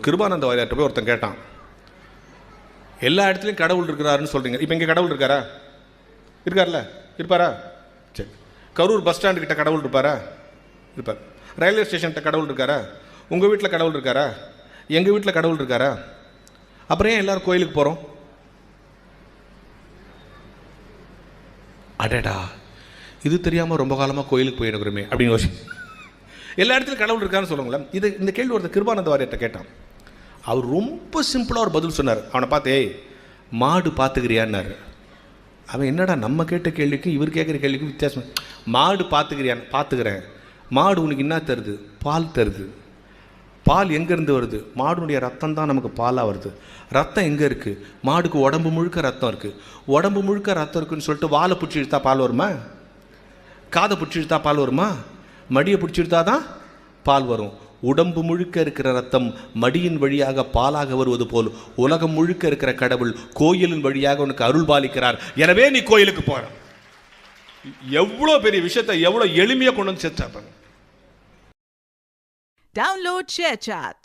கிருபானந்த வாரியார்ட்ட போய் ஒருத்தன் கேட்டான், எல்லா இடத்துலையும் கடவுள் இருக்கிறாருன்னு சொல்கிறீங்க, இப்போ இங்கே கடவுள் இருக்காரா? இருக்கார்ல? இருப்பாரா? சரி. கரூர் பஸ் ஸ்டாண்டு கிட்ட கடவுள் இருப்பாரா? இருப்பார். ரயில்வே ஸ்டேஷன்கிட்ட கடவுள் இருக்காரா? உங்கள் வீட்டில் கடவுள் இருக்காரா? எங்கள் வீட்டில் கடவுள் இருக்காரா? அப்புறம் ஏன் எல்லோரும் கோயிலுக்கு போகிறோம்? அடடா, இது தெரியாமல் ரொம்ப காலமாக கோயிலுக்கு போயிருக்கிறோமே அப்படின்னு யோசி. எல்லா இடத்துலையும் கடவுள் இருக்கான்னு சொல்லுங்களேன். இந்த கேள்வி ஒருத்தர் கிருபானந்த வாரியர்கிட்ட கேட்டான். அவர் ரொம்ப சிம்பிளாக ஒரு பதில் சொன்னார். அவனை பார்த்து, ஏய் மாடு பார்த்துக்கிறியான்னாரு. அவன் என்னடா நம்ம கேட்ட கேள்விக்கும் இவர் கேட்குற கேள்விக்கும் வித்தியாசம். மாடு பார்த்துக்கிறியான்னு. பார்த்துக்கிறேன். மாடு உனக்கு என்ன தருது? பால் தருது. பால் எங்கேருந்து வருது? மாடுனுடைய ரத்தம் தான் நமக்கு பாலாக வருது. ரத்தம் எங்கே இருக்குது? மாடுக்கு உடம்பு முழுக்க ரத்தம் இருக்குது. உடம்பு முழுக்க ரத்தம் இருக்குதுன்னு சொல்லிட்டு வாழை பிடிச்சி இழுத்தா பால் வருமா? காதை பிடிச்சி இழுத்தா பால் வருமா? மடியை பிடிச்சி இழுத்தா தான் பால் வரும். உடம்பு முழுக்க இருக்கிற ரத்தம் மடியின் வழியாக பாலாக வருவது போல் உலகம் முழுக்க இருக்கிற கடவுள் கோயிலின் வழியாக உனக்கு அருள் பாலிக்கிறார். எனவே நீ கோயிலுக்கு போற. எவ்வளோ பெரிய விஷயத்தை எவ்வளோ எளிமையாக கொண்டு வந்து சேர்த்தாங்க. Download ShareChat.